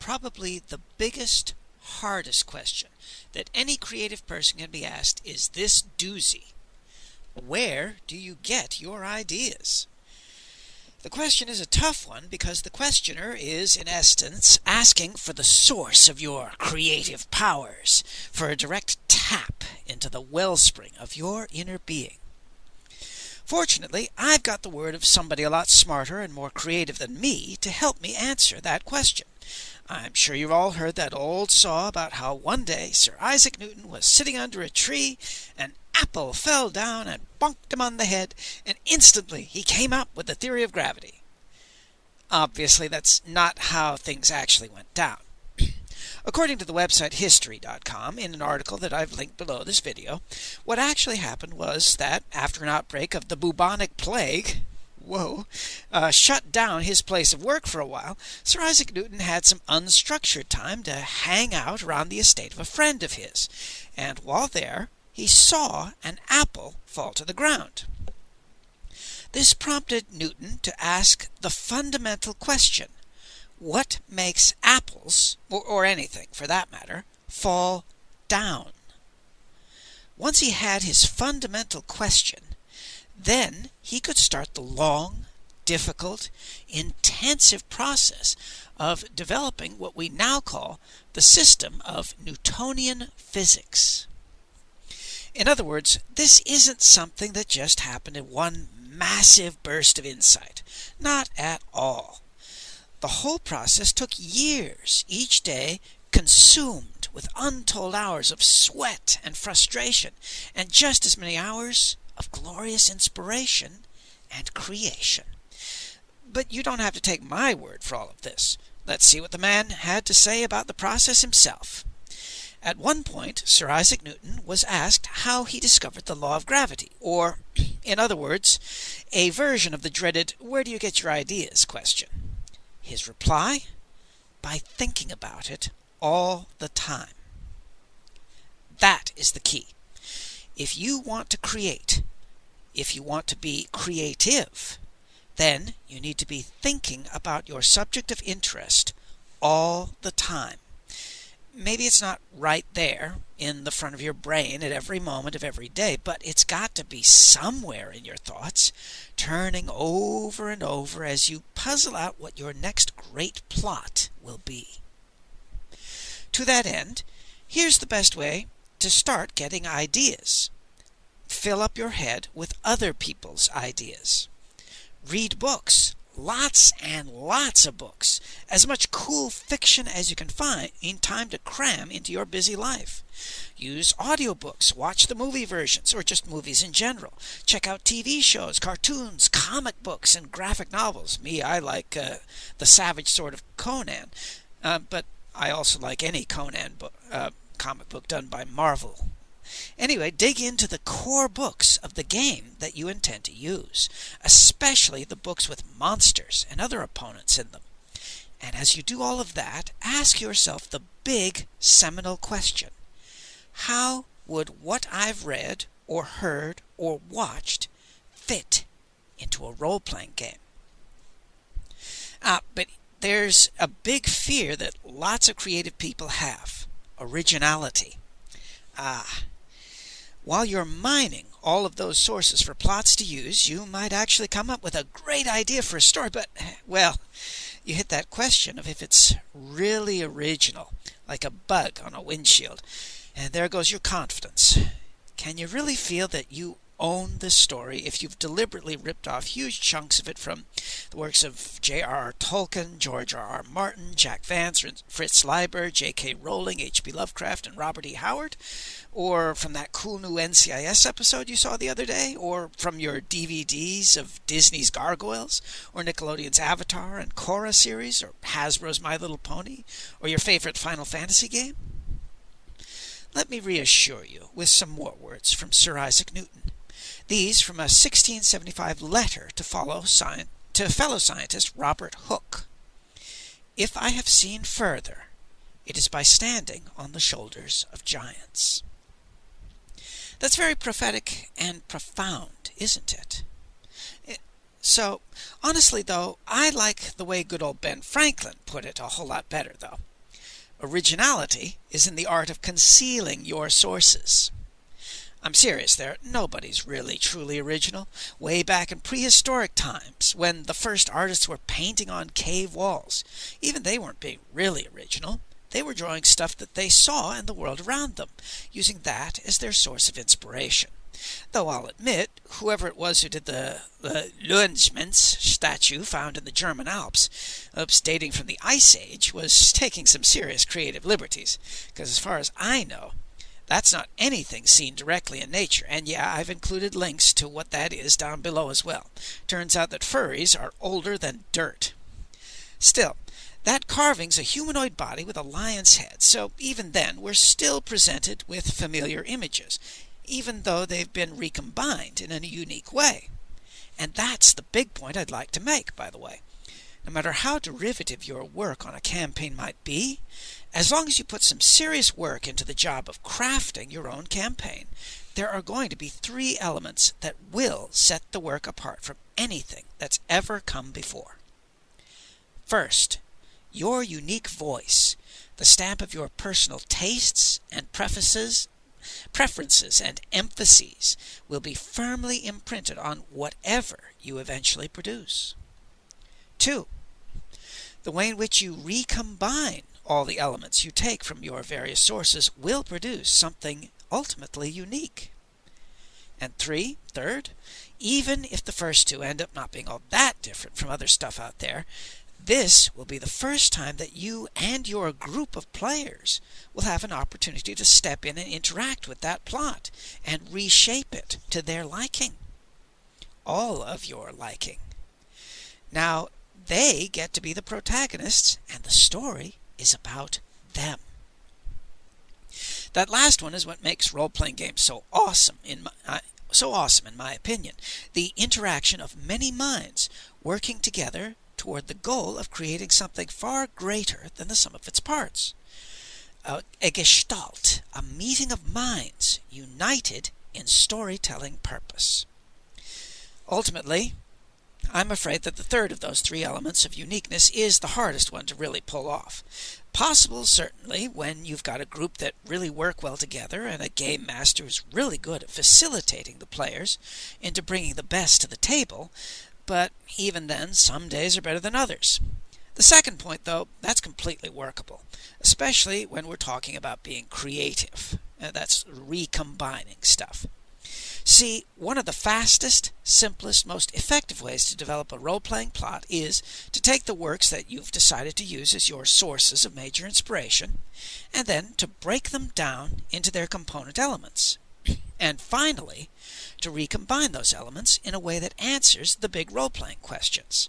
probably the biggest, hardest question that any creative person can be asked is this doozy. Where do you get your ideas? The question is a tough one because the questioner is, in essence, asking for the source of your creative powers, for a direct tap into the wellspring of your inner being. Fortunately, I've got the word of somebody a lot smarter and more creative than me to help me answer that question. I'm sure you've all heard that old saw about how one day Sir Isaac Newton was sitting under a tree, an apple fell down and bonked him on the head, and instantly he came up with the theory of gravity. Obviously, that's not how things actually went down. According to the website History.com, in an article that I've linked below this video, what actually happened was that after an outbreak of the bubonic plague, shut down his place of work for a while, Sir Isaac Newton had some unstructured time to hang out around the estate of a friend of his, and while there, he saw an apple fall to the ground. This prompted Newton to ask the fundamental question: what makes apples, or anything for that matter, fall down? Once he had his fundamental question, then he could start the long, difficult, intensive process of developing what we now call the system of Newtonian physics. In other words, this isn't something that just happened in one massive burst of insight. Not at all. The whole process took years, each day consumed with untold hours of sweat and frustration, and just as many hours of glorious inspiration and creation. But you don't have to take my word for all of this. Let's see what the man had to say about the process himself. At one point, Sir Isaac Newton was asked how he discovered the law of gravity, or, in other words, a version of the dreaded "where do you get your ideas" question. His reply? By thinking about it all the time. That is the key. If you want to create, if you want to be creative, then you need to be thinking about your subject of interest all the time. Maybe it's not right there in the front of your brain at every moment of every day, but it's got to be somewhere in your thoughts, turning over and over as you puzzle out what your next great plot will be. To that end, here's the best way to start getting ideas. Fill up your head with other people's ideas. Read books. Lots and lots of books. As much cool fiction as you can find in time to cram into your busy life. Use audiobooks, watch the movie versions, or just movies in general. Check out TV shows, cartoons, comic books, and graphic novels. I like the savage sort of Conan, but I also like any Conan comic book done by Marvel. Anyway, dig into the core books of the game that you intend to use, especially the books with monsters and other opponents in them. And as you do all of that, ask yourself the big seminal question: how would what I've read or heard or watched fit into a role-playing game? But there's a big fear that lots of creative people have: originality. While you're mining all of those sources for plots to use, you might actually come up with a great idea for a story, but, well, you hit that question of if it's really original, like a bug on a windshield, and there goes your confidence. Can you really feel that you own this story if you've deliberately ripped off huge chunks of it from the works of J.R.R. Tolkien, George R.R. Martin, Jack Vance, Fritz Leiber, J.K. Rowling, H.P. Lovecraft, and Robert E. Howard? Or from that cool new NCIS episode you saw the other day? Or from your DVDs of Disney's Gargoyles? Or Nickelodeon's Avatar and Korra series? Or Hasbro's My Little Pony? Or your favorite Final Fantasy game? Let me reassure you with some more words from Sir Isaac Newton. These from a 1675 letter to fellow scientist Robert Hooke. If I have seen further, it is by standing on the shoulders of giants. That's very prophetic and profound, isn't it? So, honestly though, I like the way good old Ben Franklin put it a whole lot better though. Originality is in the art of concealing your sources. I'm serious there. Nobody's really truly original. Way back in prehistoric times, when the first artists were painting on cave walls, even they weren't being really original. They were drawing stuff that they saw in the world around them, using that as their source of inspiration. Though I'll admit, whoever it was who did the Lungemans statue found in the German Alps, dating from the Ice Age, was taking some serious creative liberties, because as far as I know, that's not anything seen directly in nature, and yeah, I've included links to what that is down below as well. Turns out that furries are older than dirt. Still, that carving's a humanoid body with a lion's head, so even then we're still presented with familiar images, even though they've been recombined in a unique way. And that's the big point I'd like to make, by the way. No matter how derivative your work on a campaign might be, as long as you put some serious work into the job of crafting your own campaign, there are going to be 3 elements that will set the work apart from anything that's ever come before. First, your unique voice, the stamp of your personal tastes and preferences and emphases, will be firmly imprinted on whatever you eventually produce. 2. The way in which you recombine all the elements you take from your various sources will produce something ultimately unique. And third, even if the first 2 end up not being all that different from other stuff out there, this will be the first time that you and your group of players will have an opportunity to step in and interact with that plot and reshape it to their liking. All of your liking. Now, they get to be the protagonists, and the story is about them. That last one is what makes role-playing games so awesome in my opinion. The interaction of many minds working together toward the goal of creating something far greater than the sum of its parts. A gestalt, a meeting of minds united in storytelling purpose. Ultimately, I'm afraid that the third of those 3 elements of uniqueness is the hardest one to really pull off. Possible, certainly, when you've got a group that really work well together and a game master who's really good at facilitating the players into bringing the best to the table, but even then, some days are better than others. The second point, though, that's completely workable, especially when we're talking about being creative. That's recombining stuff. See, one of the fastest, simplest, most effective ways to develop a role-playing plot is to take the works that you've decided to use as your sources of major inspiration, and then to break them down into their component elements. And finally, to recombine those elements in a way that answers the big role-playing questions.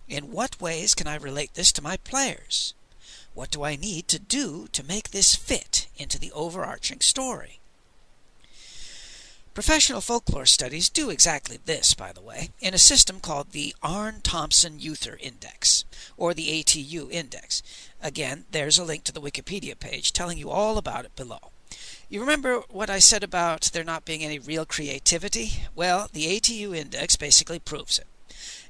In what ways can I relate this to my players? What do I need to do to make this fit into the overarching story? Professional folklore studies do exactly this, by the way, in a system called the Arne-Thompson-Euther Index, or the ATU Index. Again, there's a link to the Wikipedia page telling you all about it below. You remember what I said about there not being any real creativity? Well, the ATU Index basically proves it.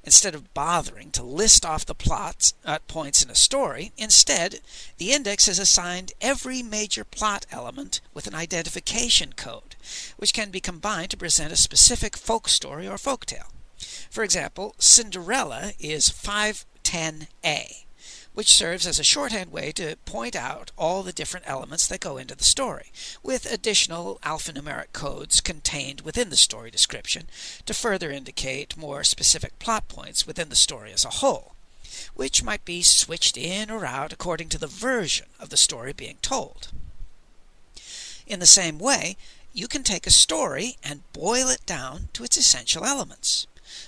Instead of bothering to list off the plot points in a story, instead, the index has assigned every major plot element with an identification code, which can be combined to present a specific folk story or folktale. For example, Cinderella is 510A, which serves as a shorthand way to point out all the different elements that go into the story, with additional alphanumeric codes contained within the story description to further indicate more specific plot points within the story as a whole, which might be switched in or out according to the version of the story being told. In the same way, you can take a story and boil it down to its essential elements.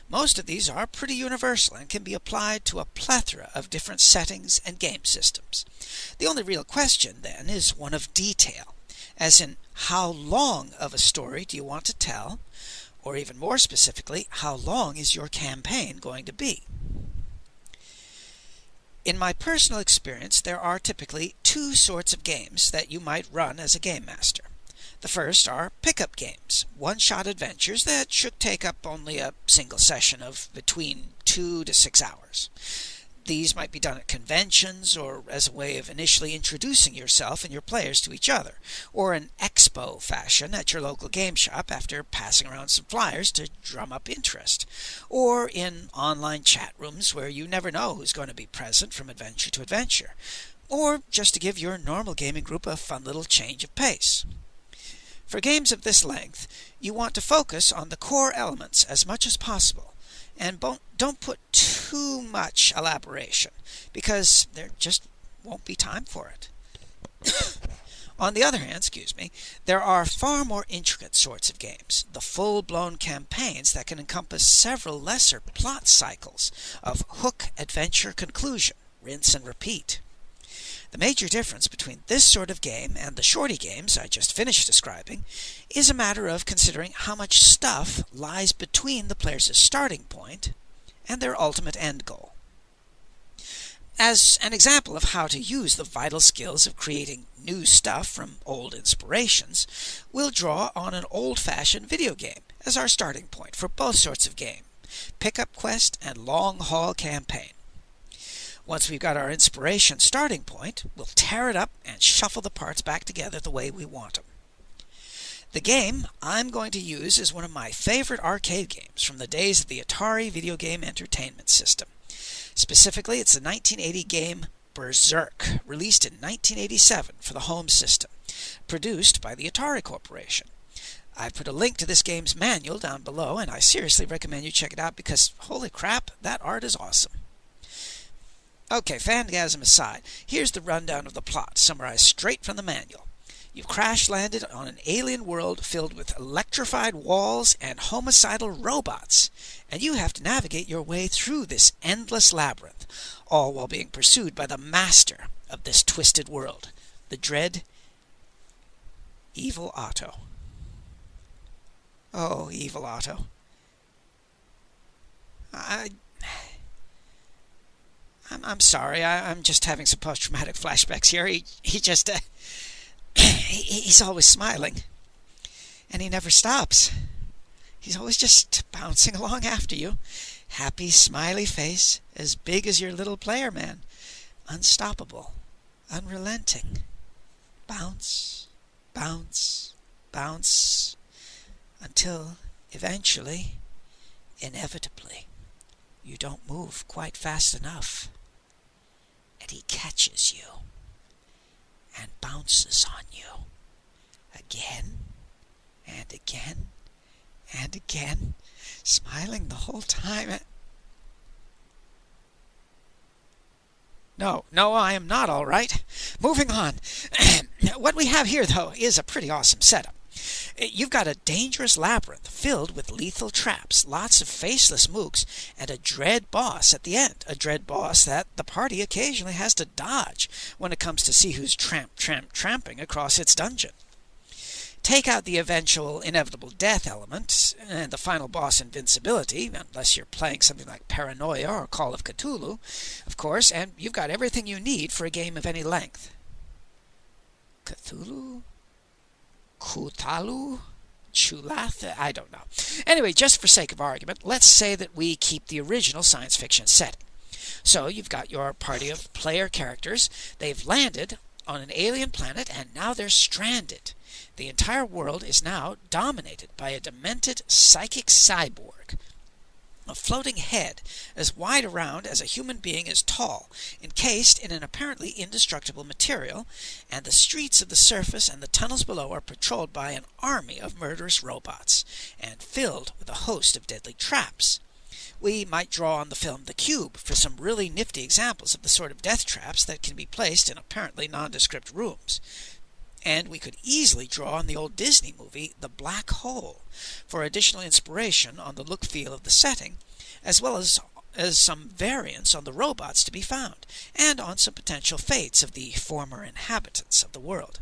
Most of these are pretty universal and can be applied to a plethora of different settings and game systems. The only real question, then, is one of detail, as in how long of a story do you want to tell, or even more specifically, how long is your campaign going to be? In my personal experience, there are typically 2 sorts of games that you might run as a game master. The first are pickup games, one-shot adventures that should take up only a single session of between 2 to 6 hours. These might be done at conventions or as a way of initially introducing yourself and your players to each other, or in expo fashion at your local game shop after passing around some flyers to drum up interest, or in online chat rooms where you never know who's going to be present from adventure to adventure, or just to give your normal gaming group a fun little change of pace. For games of this length, you want to focus on the core elements as much as possible, and don't put too much elaboration, because there just won't be time for it. On the other hand, there are far more intricate sorts of games, the full-blown campaigns that can encompass several lesser plot cycles of hook, adventure, conclusion, rinse and repeat. The major difference between this sort of game and the shorty games I just finished describing is a matter of considering how much stuff lies between the player's starting point and their ultimate end goal. As an example of how to use the vital skills of creating new stuff from old inspirations, we'll draw on an old-fashioned video game as our starting point for both sorts of game, pickup quest and long-haul campaign. Once we've got our inspiration starting point, we'll tear it up and shuffle the parts back together the way we want them. The game I'm going to use is one of my favorite arcade games from the days of the Atari Video Game Entertainment System. Specifically, it's the 1980 game Berserk, released in 1987 for the home system, produced by the Atari Corporation. I've put a link to this game's manual down below, and I seriously recommend you check it out because, holy crap, that art is awesome. Okay, fangasm aside, here's the rundown of the plot, summarized straight from the manual. You've crash-landed on an alien world filled with electrified walls and homicidal robots, and you have to navigate your way through this endless labyrinth, all while being pursued by the master of this twisted world, the dread Evil Atu. Oh, Evil Atu. I'm sorry, I'm just having some post-traumatic flashbacks here. He's always smiling, and he never stops. He's always just bouncing along after you. Happy, smiley face, as big as your little player man. Unstoppable, unrelenting. Bounce, bounce, bounce, until eventually, inevitably, you don't move quite fast enough, and he catches you and bounces on you again and again and again, smiling the whole time. No, I am not all right. Moving on. What we have here, though, is a pretty awesome setup. You've got a dangerous labyrinth filled with lethal traps, lots of faceless mooks, and a dread boss at the end, a dread boss that the party occasionally has to dodge when it comes to see who's tramping across its dungeon. Take out the eventual inevitable death element and the final boss invincibility, unless you're playing something like Paranoia or Call of Cthulhu, of course, and you've got everything you need for a game of any length. Cthulhu? Cthulhu? Chulath? I don't know. Anyway, just for sake of argument, let's say that we keep the original science fiction setting. So you've got your party of player characters. They've landed on an alien planet, and now they're stranded. The entire world is now dominated by a demented psychic cyborg. A floating head as wide around as a human being is tall, encased in an apparently indestructible material, and the streets of the surface and the tunnels below are patrolled by an army of murderous robots, and filled with a host of deadly traps. We might draw on the film The Cube for some really nifty examples of the sort of death traps that can be placed in apparently nondescript rooms. And we could easily draw on the old Disney movie The Black Hole for additional inspiration on the look-feel of the setting, as well as some variants on the robots to be found, and on some potential fates of the former inhabitants of the world.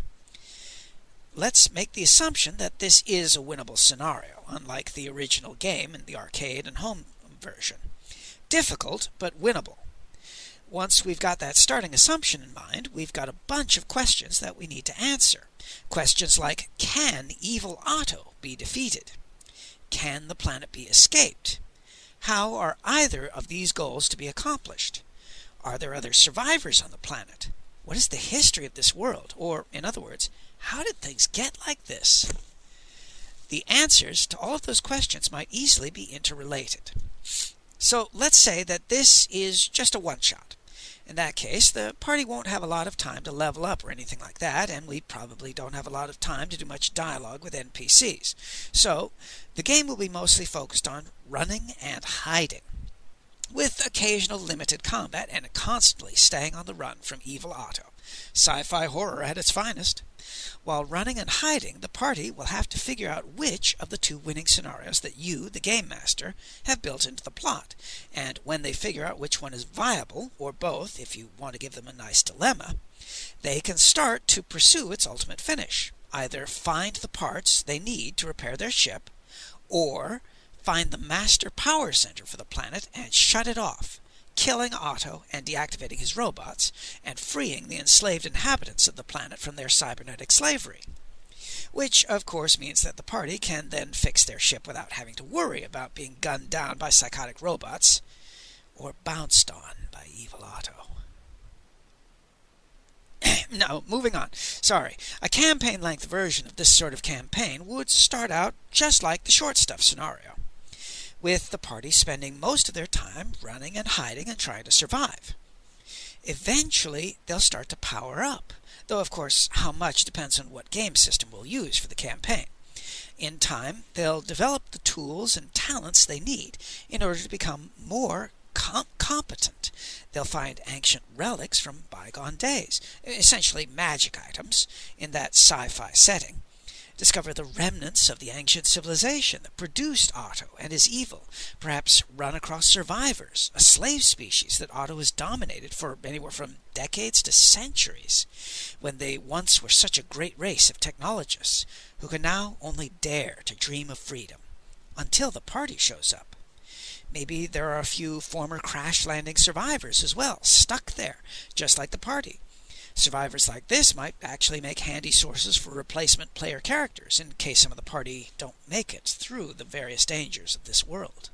Let's make the assumption that this is a winnable scenario, unlike the original game in the arcade and home version. Difficult, but winnable. Once we've got that starting assumption in mind, we've got a bunch of questions that we need to answer. Questions like, can Evil Atu be defeated? Can the planet be escaped? How are either of these goals to be accomplished? Are there other survivors on the planet? What is the history of this world? Or, in other words, how did things get like this? The answers to all of those questions might easily be interrelated. So let's say that this is just a one-shot. In that case, the party won't have a lot of time to level up or anything like that, and we probably don't have a lot of time to do much dialogue with NPCs. So the game will be mostly focused on running and hiding, with occasional limited combat and constantly staying on the run from evil Atu. Sci-fi horror at its finest. While running and hiding, the party will have to figure out which of the two winning scenarios that you, the game master, have built into the plot. And when they figure out which one is viable, or both if you want to give them a nice dilemma, they can start to pursue its ultimate finish. Either find the parts they need to repair their ship, or find the master power center for the planet and shut it off, killing Atu and deactivating his robots, and freeing the enslaved inhabitants of the planet from their cybernetic slavery. Which, of course, means that the party can then fix their ship without having to worry about being gunned down by psychotic robots, or bounced on by evil Atu. No, moving on. Sorry. A campaign-length version of this sort of campaign would start out just like the short stuff scenario, with the party spending most of their time running and hiding and trying to survive. Eventually, they'll start to power up, though of course how much depends on what game system we'll use for the campaign. In time, they'll develop the tools and talents they need in order to become more competent. They'll find ancient relics from bygone days, essentially magic items in that sci-fi setting, discover the remnants of the ancient civilization that produced Atu and his evil, perhaps run across survivors, a slave species that Atu has dominated for anywhere from decades to centuries, when they once were such a great race of technologists who can now only dare to dream of freedom, until the party shows up. Maybe there are a few former crash-landing survivors as well, stuck there, just like the party. Survivors like this might actually make handy sources for replacement player characters in case some of the party don't make it through the various dangers of this world.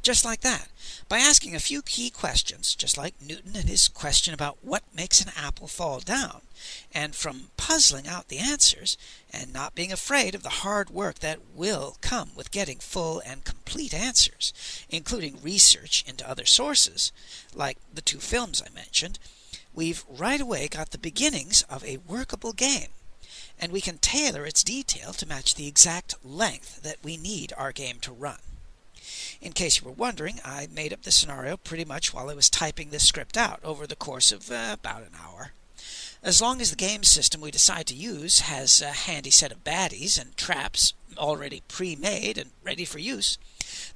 Just like that, by asking a few key questions, just like Newton and his question about what makes an apple fall down, and from puzzling out the answers and not being afraid of the hard work that will come with getting full and complete answers, including research into other sources, like the two films I mentioned, we've right away got the beginnings of a workable game, and we can tailor its detail to match the exact length that we need our game to run. In case you were wondering, I made up this scenario pretty much while I was typing this script out over the course of about an hour. As long as the game system we decide to use has a handy set of baddies and traps already pre-made and ready for use,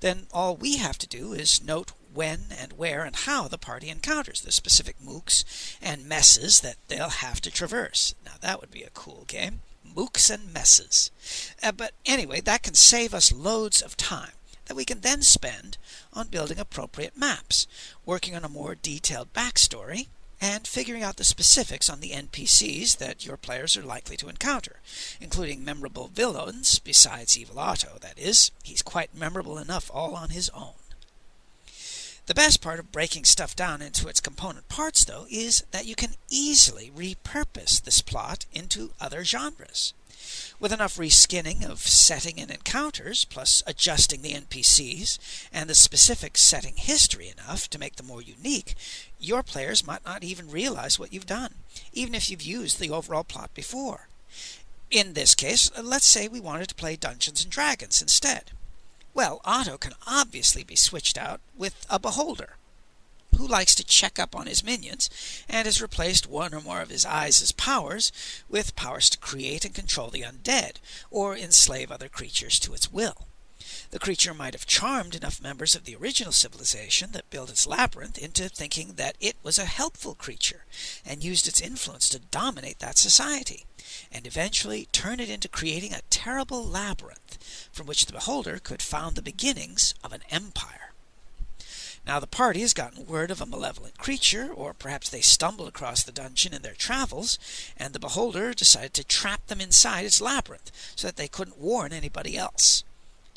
then all we have to do is note when and where and how the party encounters the specific mooks and messes that they'll have to traverse. Now that would be a cool game. Mooks and messes. But anyway, that can save us loads of time that we can then spend on building appropriate maps, working on a more detailed backstory, and figuring out the specifics on the NPCs that your players are likely to encounter, including memorable villains besides Evil Atu, that is. He's quite memorable enough all on his own. The best part of breaking stuff down into its component parts, though, is that you can easily repurpose this plot into other genres. With enough reskinning of setting and encounters, plus adjusting the NPCs and the specific setting history enough to make them more unique, your players might not even realize what you've done, even if you've used the overall plot before. In this case, let's say we wanted to play Dungeons & Dragons instead. Well, Atu can obviously be switched out with a beholder, who likes to check up on his minions, and has replaced one or more of his eyes' powers with powers to create and control the undead, or enslave other creatures to its will. The creature might have charmed enough members of the original civilization that built its labyrinth into thinking that it was a helpful creature, and used its influence to dominate that society, and eventually turn it into creating a terrible labyrinth from which the beholder could found the beginnings of an empire. Now the party has gotten word of a malevolent creature, or perhaps they stumbled across the dungeon in their travels, and the beholder decided to trap them inside its labyrinth so that they couldn't warn anybody else.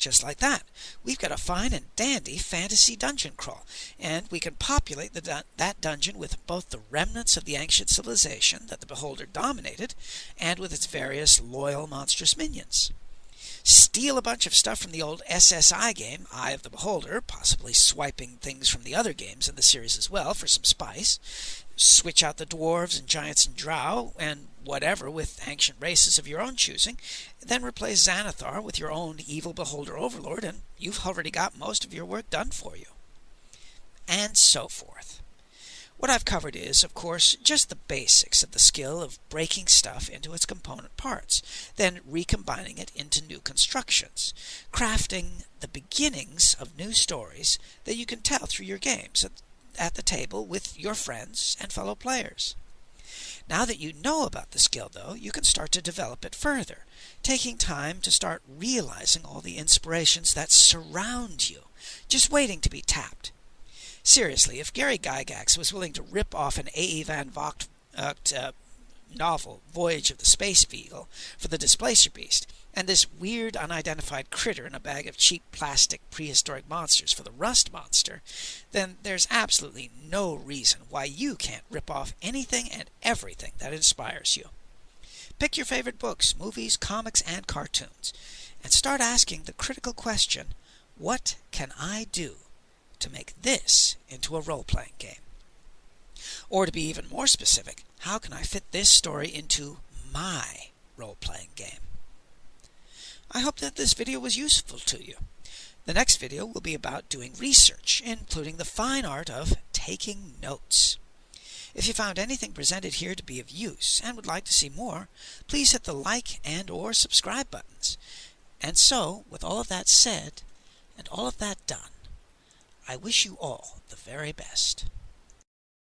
just like that, we've got a fine and dandy fantasy dungeon crawl, and we can populate that dungeon with both the remnants of the ancient civilization that the beholder dominated, and with its various loyal monstrous minions. Steal a bunch of stuff from the old SSI game, Eye of the Beholder, possibly swiping things from the other games in the series as well for some spice. Switch out the dwarves and giants and drow, and whatever with ancient races of your own choosing. Then replace Xanathar with your own evil beholder overlord, and you've already got most of your work done for you. And so forth. What I've covered is, of course, just the basics of the skill of breaking stuff into its component parts, then recombining it into new constructions, crafting the beginnings of new stories that you can tell through your games at the table with your friends and fellow players. Now that you know about the skill, though, you can start to develop it further, taking time to start realizing all the inspirations that surround you, just waiting to be tapped. Seriously, if Gary Gygax was willing to rip off an A.E. Van Vogt novel, Voyage of the Space Beagle, for the Displacer Beast, and this weird unidentified critter in a bag of cheap plastic prehistoric monsters for the Rust Monster, then there's absolutely no reason why you can't rip off anything and everything that inspires you. Pick your favorite books, movies, comics, and cartoons, and start asking the critical question, what can I do to make this into a role-playing game? Or to be even more specific, how can I fit this story into my role-playing game? I hope that this video was useful to you. The next video will be about doing research, including the fine art of taking notes. If you found anything presented here to be of use and would like to see more, please hit the like and or subscribe buttons. And so, with all of that said, and all of that done, I wish you all the very best.